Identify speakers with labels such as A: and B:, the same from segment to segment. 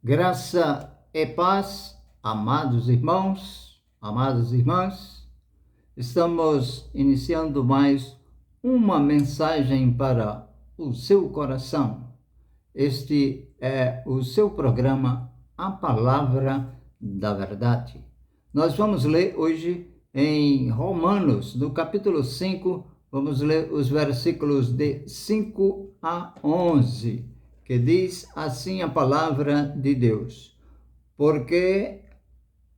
A: Graça e paz, amados irmãos, amadas irmãs. Estamos iniciando mais uma mensagem para o seu coração. Este é o seu programa, A Palavra da Verdade. Nós vamos ler hoje em Romanos, no capítulo 5, vamos ler os versículos de 5 a 11. Que diz assim a palavra de Deus: porque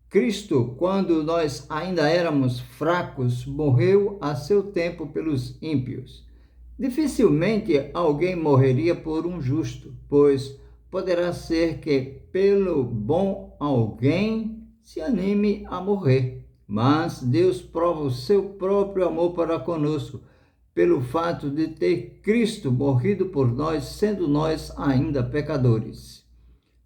A: Cristo, quando nós ainda éramos fracos, morreu a seu tempo pelos ímpios. Dificilmente alguém morreria por um justo, pois poderá ser que pelo bom alguém se anime a morrer. Mas Deus prova o seu próprio amor para conosco, pelo fato de ter Cristo morrido por nós, sendo nós ainda pecadores.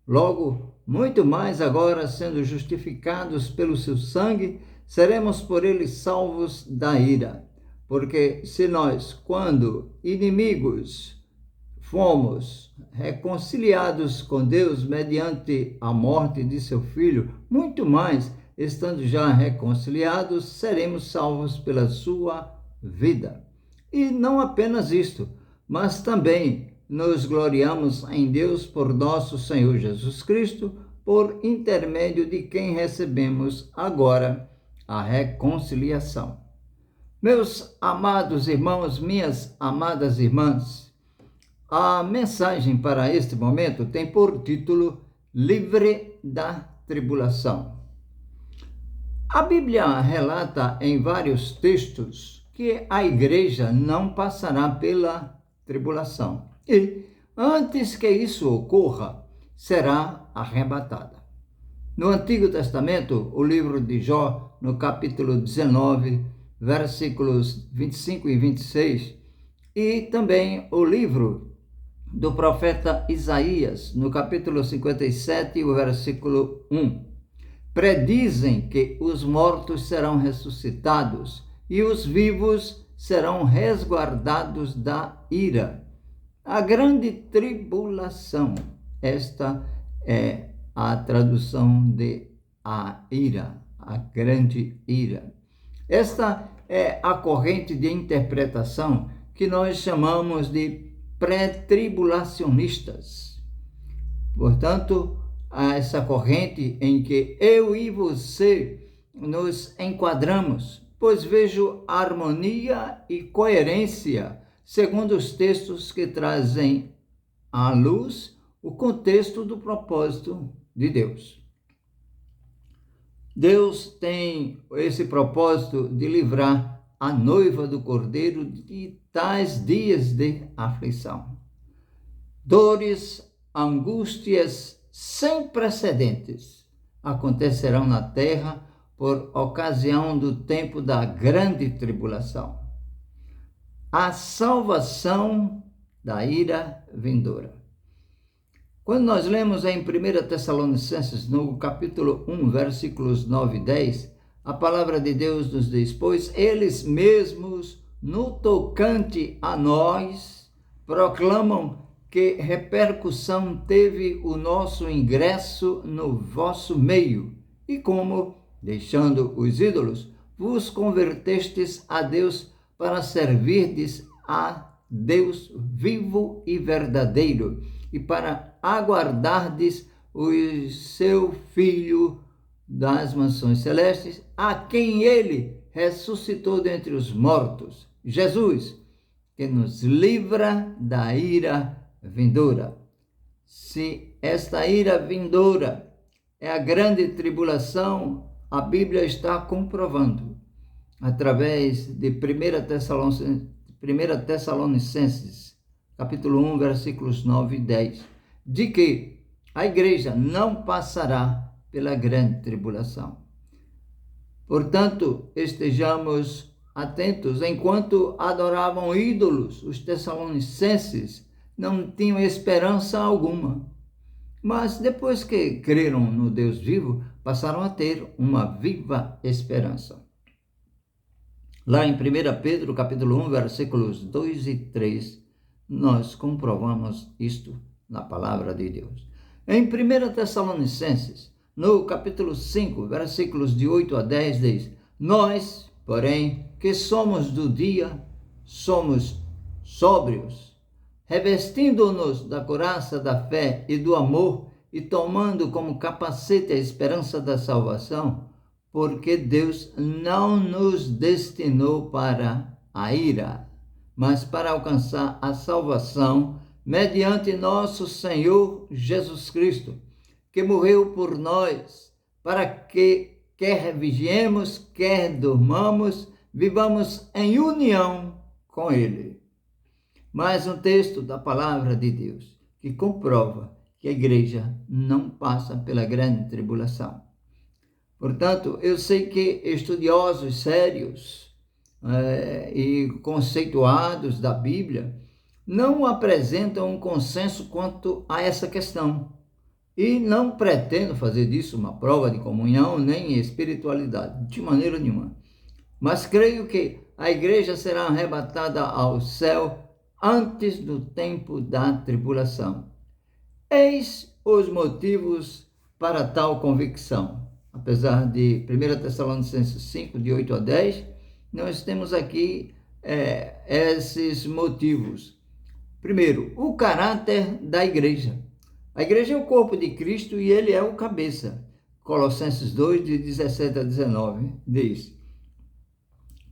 A: Logo, muito mais agora, sendo justificados pelo seu sangue, seremos por ele salvos da ira. Porque se nós, quando inimigos, fomos reconciliados com Deus mediante a morte de seu Filho, muito mais, estando já reconciliados, seremos salvos pela sua vida. E não apenas isto, mas também nos gloriamos em Deus por nosso Senhor Jesus Cristo, por intermédio de quem recebemos agora a reconciliação. Meus amados irmãos, minhas amadas irmãs, a mensagem para este momento tem por título Livre da Tribulação. A Bíblia relata em vários textos que a igreja não passará pela tribulação e, antes que isso ocorra, será arrebatada. No Antigo Testamento, o livro de Jó, no capítulo 19, versículos 25 e 26, e também o livro do profeta Isaías, no capítulo 57, o versículo 1, predizem que os mortos serão ressuscitados e os vivos serão resguardados da ira. A grande tribulação, esta é a tradução de a ira, a grande ira. Esta é a corrente de interpretação que nós chamamos de pré-tribulacionistas. Portanto, a essa corrente em que eu e você nos enquadramos, pois vejo harmonia e coerência segundo os textos que trazem à luz o contexto do propósito de Deus. Deus tem esse propósito de livrar a noiva do Cordeiro de tais dias de aflição. Dores, angústias sem precedentes acontecerão na terra por ocasião do tempo da grande tribulação. A salvação da ira vindoura. Quando nós lemos em 1 Tessalonicenses, no capítulo 1, versículos 9 e 10, a palavra de Deus nos diz: pois eles mesmos, no tocante a nós, proclamam que repercussão teve o nosso ingresso no vosso meio, e como, deixando os ídolos, vos convertestes a Deus para servirdes a Deus vivo e verdadeiro, e para aguardardes o seu Filho das mansões celestes, a quem ele ressuscitou dentre os mortos, Jesus, que nos livra da ira vindoura. Se esta ira vindoura é a grande tribulação, a Bíblia está comprovando, através de 1 Tessalonicenses, capítulo 1, versículos 9 e 10, de que a igreja não passará pela grande tribulação. Portanto, estejamos atentos. Enquanto adoravam ídolos, os tessalonicenses não tinham esperança alguma. Mas depois que creram no Deus vivo, passaram a ter uma viva esperança. Lá em 1 Pedro, capítulo 1, versículos 2 e 3, nós comprovamos isto na palavra de Deus. Em 1 Tessalonicenses, no capítulo 5, versículos de 8 a 10, diz: Nós, porém, que somos do dia, somos sóbrios, revestindo-nos da couraça da fé e do amor e tomando como capacete a esperança da salvação, porque Deus não nos destinou para a ira, mas para alcançar a salvação mediante nosso Senhor Jesus Cristo, que morreu por nós, para que, quer vigiemos, quer dormamos, vivamos em união com Ele. Mais um texto da palavra de Deus que comprova que a igreja não passa pela grande tribulação. Portanto, eu sei que estudiosos sérios e conceituados da Bíblia não apresentam um consenso quanto a essa questão e não pretendo fazer disso uma prova de comunhão nem espiritualidade, de maneira nenhuma. Mas creio que a igreja será arrebatada ao céu antes do tempo da tribulação. Eis os motivos para tal convicção. Apesar de 1 Tessalonicenses 5, de 8 a 10, nós temos aqui esses motivos. Primeiro, o caráter da igreja. A igreja é o corpo de Cristo e ele é o cabeça. Colossenses 2, de 17 a 19, diz: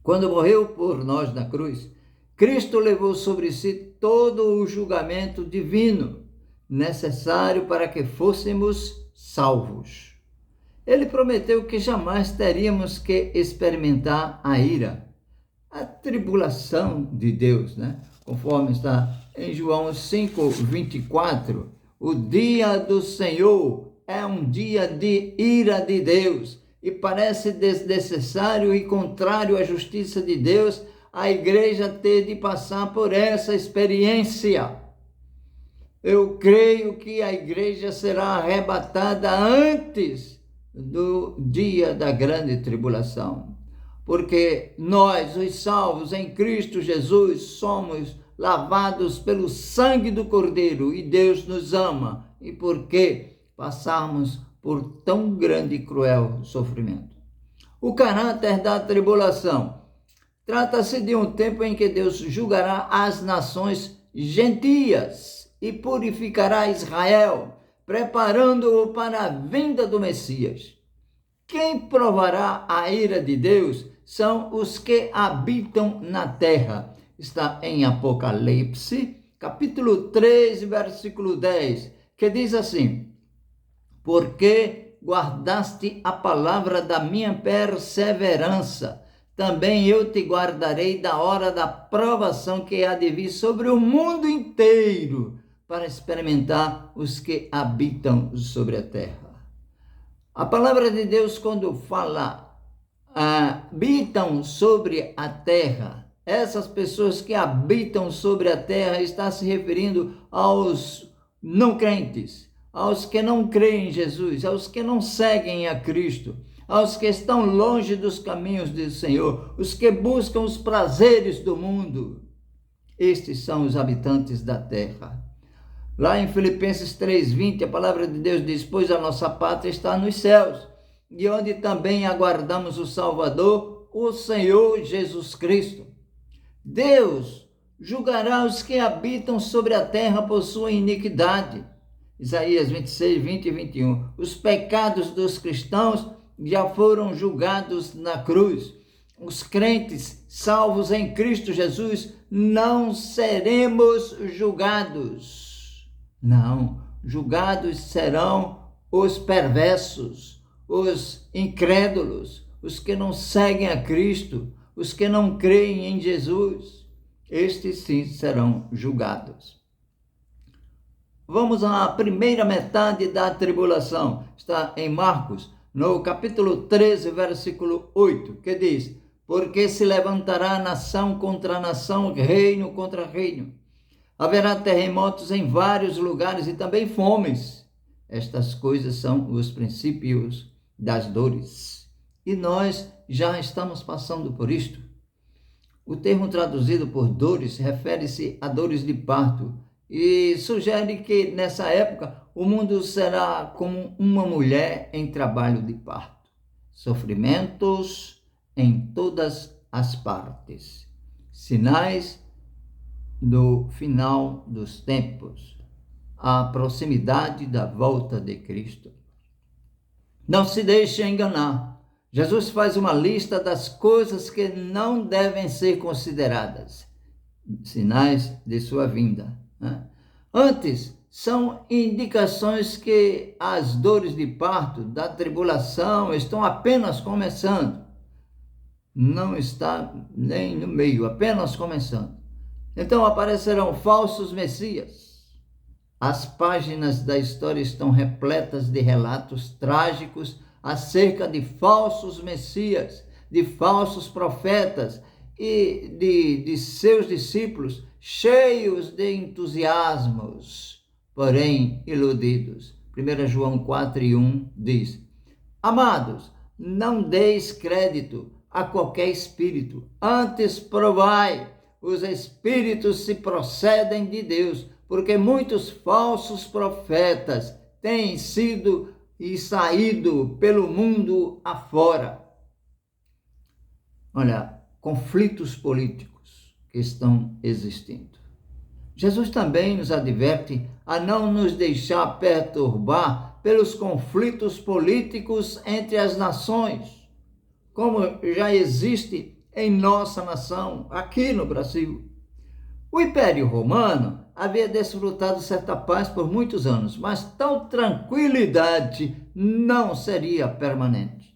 A: Quando morreu por nós na cruz, Cristo levou sobre si todo o julgamento divino necessário para que fôssemos salvos. Ele prometeu que jamais teríamos que experimentar a ira, a tribulação de Deus, Conforme está em João 5, 24, o dia do Senhor é um dia de ira de Deus e parece desnecessário e contrário à justiça de Deus a igreja ter de passar por essa experiência. Eu creio que a igreja será arrebatada antes do dia da grande tribulação, porque nós, os salvos em Cristo Jesus, somos lavados pelo sangue do Cordeiro e Deus nos ama, e porque passamos por tão grande e cruel sofrimento. O caráter da tribulação trata-se de um tempo em que Deus julgará as nações gentias e purificará Israel, preparando-o para a vinda do Messias. Quem provará a ira de Deus são os que habitam na terra. Está em Apocalipse, capítulo 3, versículo 10, que diz assim: Porque guardaste a palavra da minha perseverança, também eu te guardarei da hora da provação que há de vir sobre o mundo inteiro, para experimentar os que habitam sobre a terra. A palavra de Deus, quando fala habitam sobre a terra, essas pessoas que habitam sobre a terra está se referindo aos não crentes, aos que não creem em Jesus, aos que não seguem a Cristo, aos que estão longe dos caminhos do Senhor, os que buscam os prazeres do mundo. Estes são os habitantes da terra. Lá em Filipenses 3:20, a palavra de Deus diz: Pois a nossa pátria está nos céus, de onde também aguardamos o Salvador, o Senhor Jesus Cristo. Deus julgará os que habitam sobre a terra por sua iniquidade. Isaías 26, 20 e 21. Os pecados dos cristãos já foram julgados na cruz. Os crentes salvos em Cristo Jesus não seremos julgados. Não, julgados serão os perversos, os incrédulos, os que não seguem a Cristo, os que não creem em Jesus. Estes sim serão julgados. Vamos à primeira metade da tribulação. Está em Marcos, no capítulo 13, versículo 8, que diz: Porque se levantará nação contra nação, reino contra reino. Haverá terremotos em vários lugares e também fomes. Estas coisas são os princípios das dores. E nós já estamos passando por isto. O termo traduzido por dores refere-se a dores de parto e sugere que nessa época o mundo será como uma mulher em trabalho de parto. Sofrimentos em todas as partes. Sinais do final dos tempos. A proximidade da volta de Cristo. Não se deixe enganar. Jesus faz uma lista das coisas que não devem ser consideradas. Sinais de sua vinda. Antes, são indicações que as dores de parto, da tribulação, estão apenas começando. Não está nem no meio, apenas começando. Então aparecerão falsos messias. As páginas da história estão repletas de relatos trágicos acerca de falsos messias, de falsos profetas e de seus discípulos cheios de entusiasmos, porém iludidos. 1 João 4:1 diz: Amados, não deis crédito a qualquer espírito, antes provai os espíritos se procedem de Deus, porque muitos falsos profetas têm sido e saído pelo mundo afora. Olha, conflitos políticos que estão existindo. Jesus também nos adverte a não nos deixar perturbar pelos conflitos políticos entre as nações, como já existe em nossa nação, aqui no Brasil. O Império Romano havia desfrutado certa paz por muitos anos, mas tal tranquilidade não seria permanente.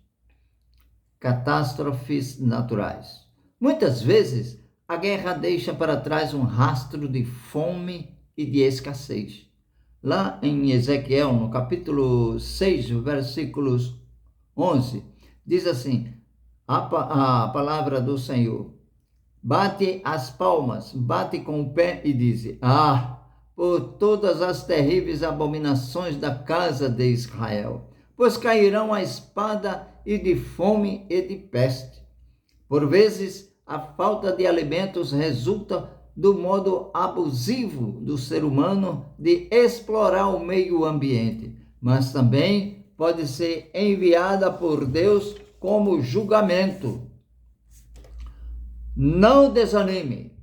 A: Catástrofes naturais. Muitas vezes, a guerra deixa para trás um rastro de fome e de escassez. Lá em Ezequiel, no capítulo 6, versículos 11, diz assim, a palavra do Senhor: bate as palmas, bate com o pé e diz: por todas as terríveis abominações da casa de Israel, pois cairão a espada e de fome e de peste. Por vezes, a falta de alimentos resulta do modo abusivo do ser humano de explorar o meio ambiente, mas também pode ser enviada por Deus como julgamento. Não desanime.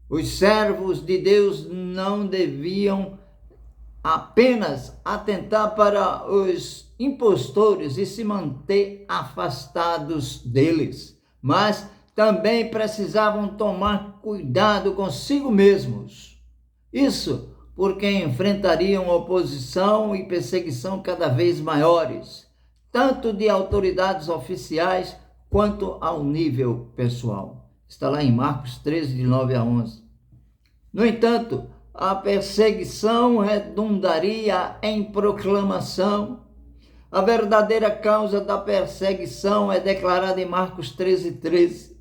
A: Os servos de Deus não deviam apenas atentar para os impostores e se manter afastados deles, mas também precisavam tomar cuidado consigo mesmos. Isso porque enfrentariam oposição e perseguição cada vez maiores, tanto de autoridades oficiais quanto ao nível pessoal. Está lá em Marcos 13, de 9 a 11. No entanto, a perseguição redundaria em proclamação. A verdadeira causa da perseguição é declarada em Marcos 13, 13.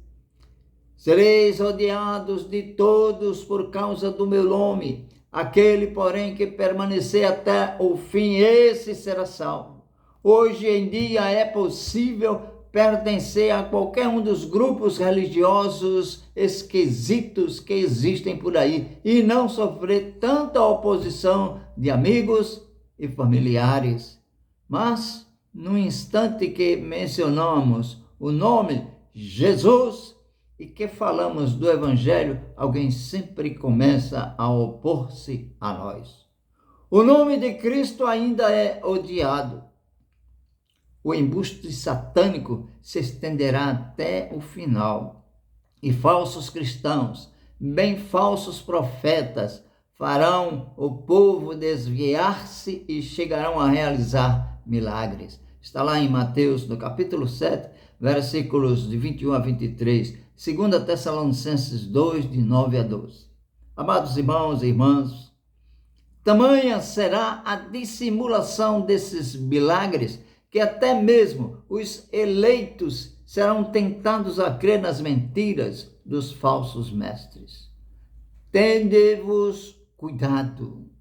A: Sereis odiados de todos por causa do meu nome. Aquele, porém, que permanecer até o fim, esse será salvo. Hoje em dia é possível pertencer a qualquer um dos grupos religiosos esquisitos que existem por aí e não sofrer tanta oposição de amigos e familiares. Mas, no instante que mencionamos o nome Jesus e que falamos do Evangelho, alguém sempre começa a opor-se a nós. O nome de Cristo ainda é odiado. O embuste satânico se estenderá até o final. E falsos cristãos, bem falsos profetas, farão o povo desviar-se e chegarão a realizar milagres. Está lá em Mateus, no capítulo 7, versículos de 21 a 23, 2 Tessalonicenses 2, de 9 a 12. Amados irmãos e irmãs, tamanha será a dissimulação desses milagres que até mesmo os eleitos serão tentados a crer nas mentiras dos falsos mestres. Tende-vos cuidado.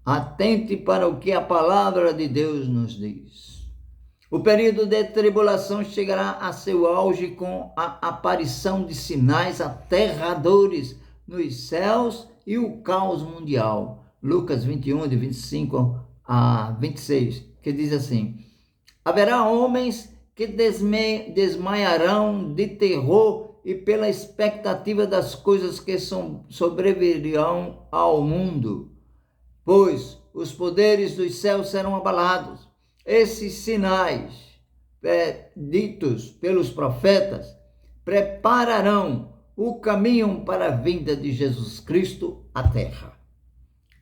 A: Atente para o que a palavra de Deus nos diz. O período de tribulação chegará a seu auge com a aparição de sinais aterradores nos céus e o caos mundial. Lucas 21, de 25 a 26, que diz assim: haverá homens que desmaiarão de terror e pela expectativa das coisas que sobrevirão ao mundo, pois os poderes dos céus serão abalados. Esses sinais ditos pelos profetas prepararão o caminho para a vinda de Jesus Cristo à terra.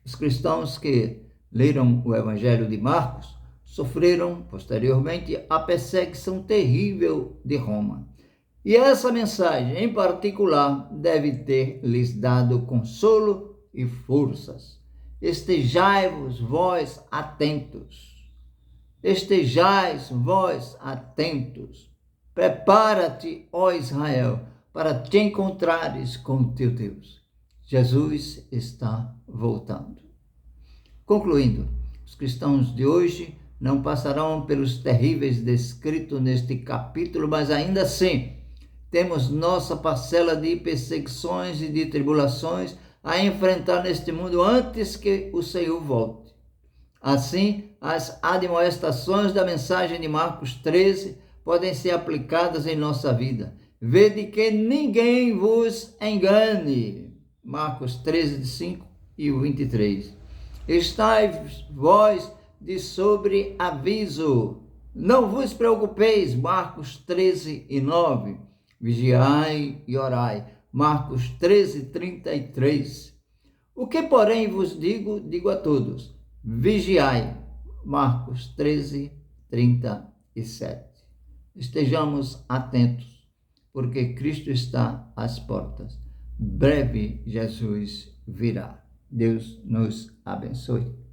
A: Os cristãos que leram o Evangelho de Marcos sofreram posteriormente a perseguição terrível de Roma. E essa mensagem em particular deve ter lhes dado consolo e forças. Estejai-vos vós atentos. Estejais vós atentos. Prepara-te, ó Israel, para te encontrares com o teu Deus. Jesus está voltando. Concluindo, os cristãos de hoje não passarão pelos terríveis descritos neste capítulo, mas ainda assim temos nossa parcela de perseguições e de tribulações a enfrentar neste mundo antes que o Senhor volte. Assim, as admoestações da mensagem de Marcos 13 podem ser aplicadas em nossa vida. Vede que ninguém vos engane. Marcos 13, de 5 e 23. Estais vós de sobreaviso. Não vos preocupeis. Marcos 13 e 9. Vigiai e orai. Marcos 13, 33. O que, porém, vos digo a todos: vigiai. Marcos 13, 37. Estejamos atentos, porque Cristo está às portas. Breve Jesus virá. Deus nos abençoe.